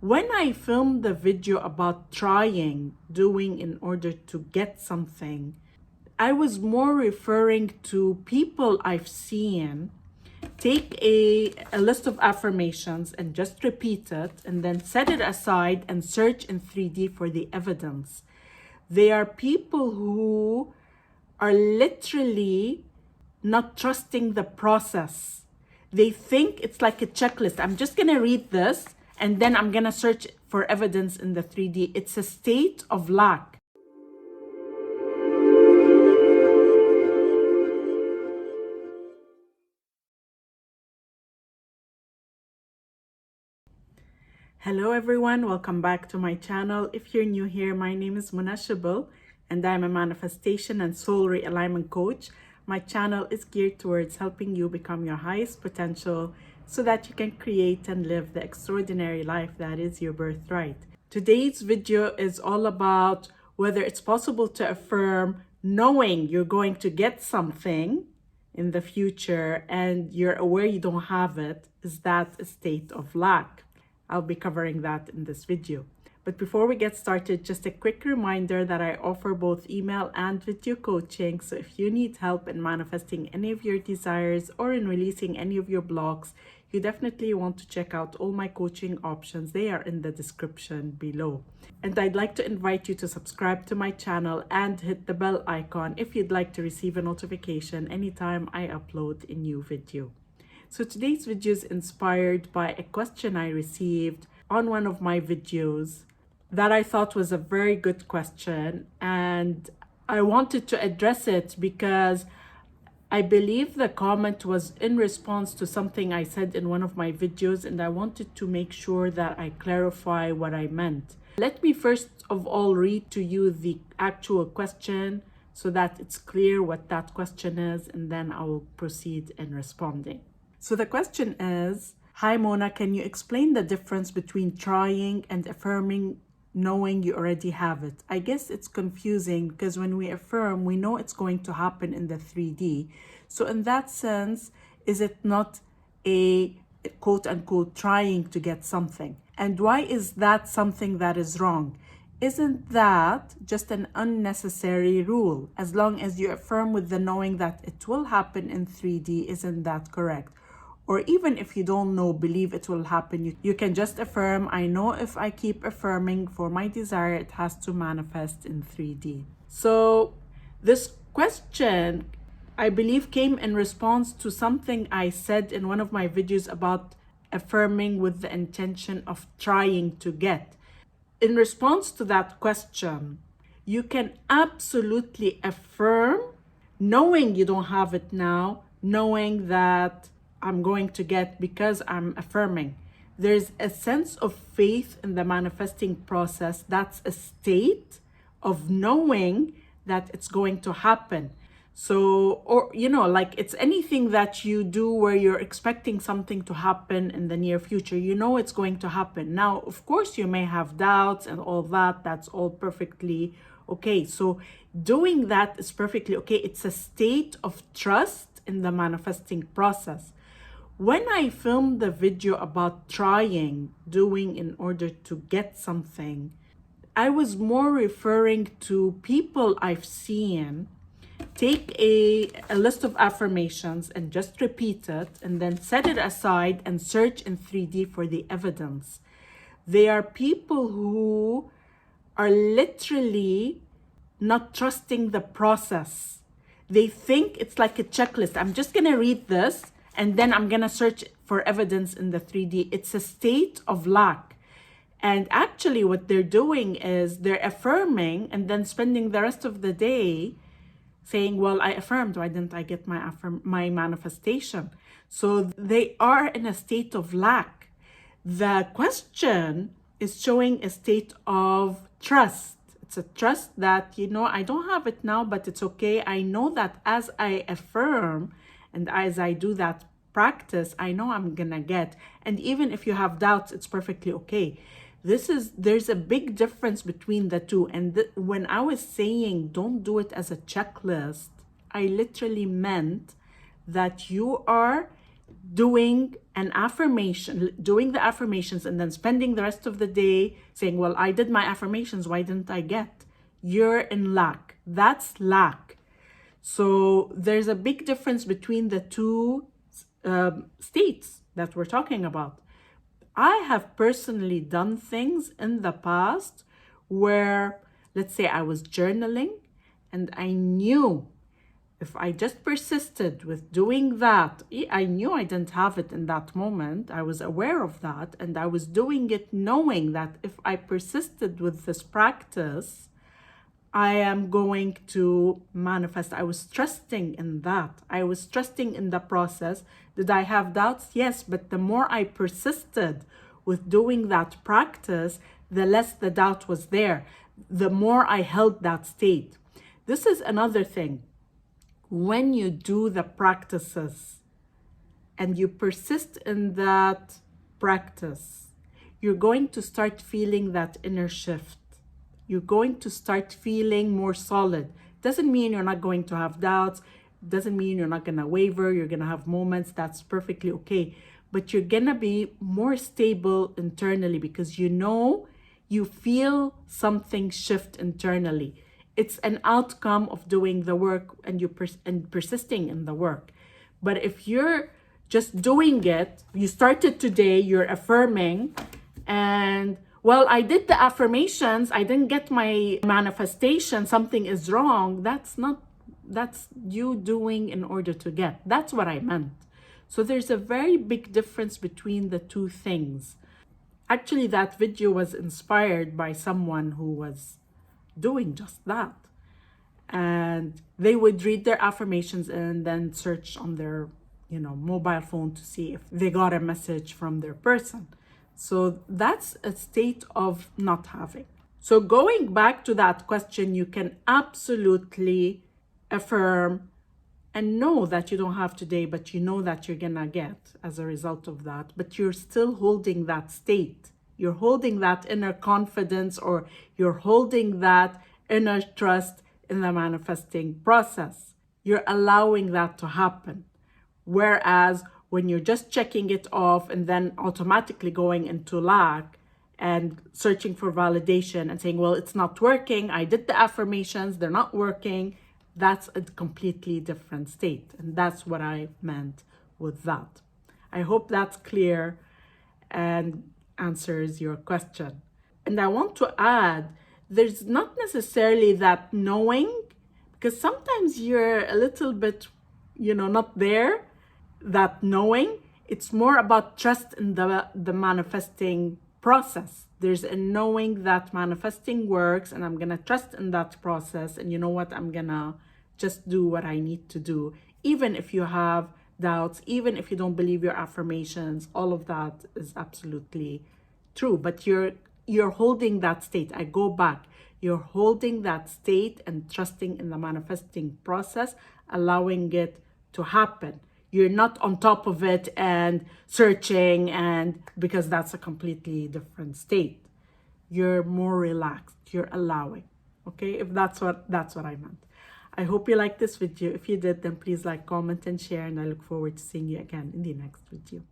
When I filmed the video about doing in order to get something, I was more referring to people I've seen take a list of affirmations and just repeat it and then set it aside and search in 3D for the evidence. They are people who are literally not trusting the process. They think it's like a checklist. I'm just going to read this and then I'm going to search for evidence in the 3D. It's a state of lack. Hello everyone, welcome back to my channel. If you're new here, my name is Irresistible and I'm a manifestation and soul realignment coach. My channel is geared towards helping you become your highest potential so that you can create and live the extraordinary life that is your birthright. Today's video is all about whether it's possible to affirm knowing you're going to get something in the future and you're aware you don't have it. Is that a state of lack? I'll be covering that in this video. But before we get started, just a quick reminder that I offer both email and video coaching. So if you need help in manifesting any of your desires or in releasing any of your blocks, you definitely want to check out all my coaching options. They are in the description below. And I'd like to invite you to subscribe to my channel and hit the bell icon if you'd like to receive a notification anytime I upload a new video. So today's video is inspired by a question I received on one of my videos that I thought was a very good question, and I wanted to address it because I believe the comment was in response to something I said in one of my videos, and I wanted to make sure that I clarify what I meant. Let me first of all read to you the actual question so that it's clear what that question is, and then I will proceed in responding. So the question is, hi Mona, can you explain the difference between trying and affirming knowing you already have it? I guess it's confusing because when we affirm, we know it's going to happen in the 3D. So in that sense, is it not a quote unquote trying to get something? And why is that something that is wrong? Isn't that just an unnecessary rule? As long as you affirm with the knowing that it will happen in 3D, isn't that correct? Or even if you don't know, believe it will happen, you can just affirm, I know if I keep affirming for my desire, it has to manifest in 3D. So this question, I believe, came in response to something I said in one of my videos about affirming with the intention of trying to get. In response to that question, you can absolutely affirm knowing you don't have it now, knowing that I'm going to get because I'm affirming. There's a sense of faith in the manifesting process. That's a state of knowing that it's going to happen. So, or, like it's anything that you do where you're expecting something to happen in the near future, it's going to happen. Now, of course, you may have doubts and all that. That's all perfectly okay. So doing that is perfectly okay. It's a state of trust in the manifesting process. When I filmed the video about doing in order to get something, I was more referring to people I've seen take a list of affirmations and just repeat it and then set it aside and search in 3D for the evidence. They are people who are literally not trusting the process. They think it's like a checklist. I'm just going to read this and then I'm going to search for evidence in the 3D. It's a state of lack. And actually what they're doing is they're affirming and then spending the rest of the day saying, well, I affirmed, why didn't I get my manifestation? So they are in a state of lack. The question is showing a state of trust. It's a trust that, I don't have it now, but it's okay. I know that as I affirm and as I do that practice, I know I'm gonna get. And even if you have doubts, it's perfectly okay. There's a big difference between the two. And when I was saying don't do it as a checklist, I literally meant that you are doing an affirmation, doing the affirmations, and then spending the rest of the day saying, well, I did my affirmations, why didn't I get? You're in lack. That's lack. So there's a big difference between the two states that we're talking about. I have personally done things in the past where, let's say I was journaling and I knew if I just persisted with doing that, I knew I didn't have it in that moment. I was aware of that, and I was doing it knowing that if I persisted with this practice, I am going to manifest. I was trusting in that. I was trusting in the process. Did I have doubts? Yes, but the more I persisted with doing that practice, the less the doubt was there. The more I held that state. This is another thing. When you do the practices and you persist in that practice, you're going to start feeling that inner shift. You're going to start feeling more solid. Doesn't mean you're not going to have doubts. Doesn't mean you're not going to waver. You're going to have moments. That's perfectly okay. But you're going to be more stable internally because you feel something shift internally. It's an outcome of doing the work and persisting in the work. But if you're just doing it, you started today, you're affirming, and well, I did the affirmations, I didn't get my manifestation, something is wrong. That's you doing in order to get. That's what I meant. So there's a very big difference between the two things. Actually, that video was inspired by someone who was doing just that. And they would read their affirmations and then search on their, mobile phone to see if they got a message from their person. So that's a state of not having. So going back to that question, you can absolutely affirm and know that you don't have today, but you know that you're gonna get as a result of that, but you're still holding that state. You're holding that inner confidence, or you're holding that inner trust in the manifesting process. You're allowing that to happen. Whereas when you're just checking it off and then automatically going into lack and searching for validation and saying, well, it's not working. I did the affirmations, they're not working. That's a completely different state. And that's what I meant with that. I hope that's clear and answers your question. And I want to add, there's not necessarily that knowing, because sometimes you're a little bit, not there, that knowing. It's more about trust in the manifesting process. There's a knowing that manifesting works, and I'm going to trust in that process. And you know what? I'm going to just do what I need to do. Even if you have doubts, even if you don't believe your affirmations, all of that is absolutely true. But you're holding that state. I go back. You're holding that state and trusting in the manifesting process, allowing it to happen. You're not on top of it and searching, and because that's a completely different state. You're more relaxed. You're allowing. Okay, if that's what I meant. I hope you liked this video. If you did, then please like, comment, and share, and I look forward to seeing you again in the next video.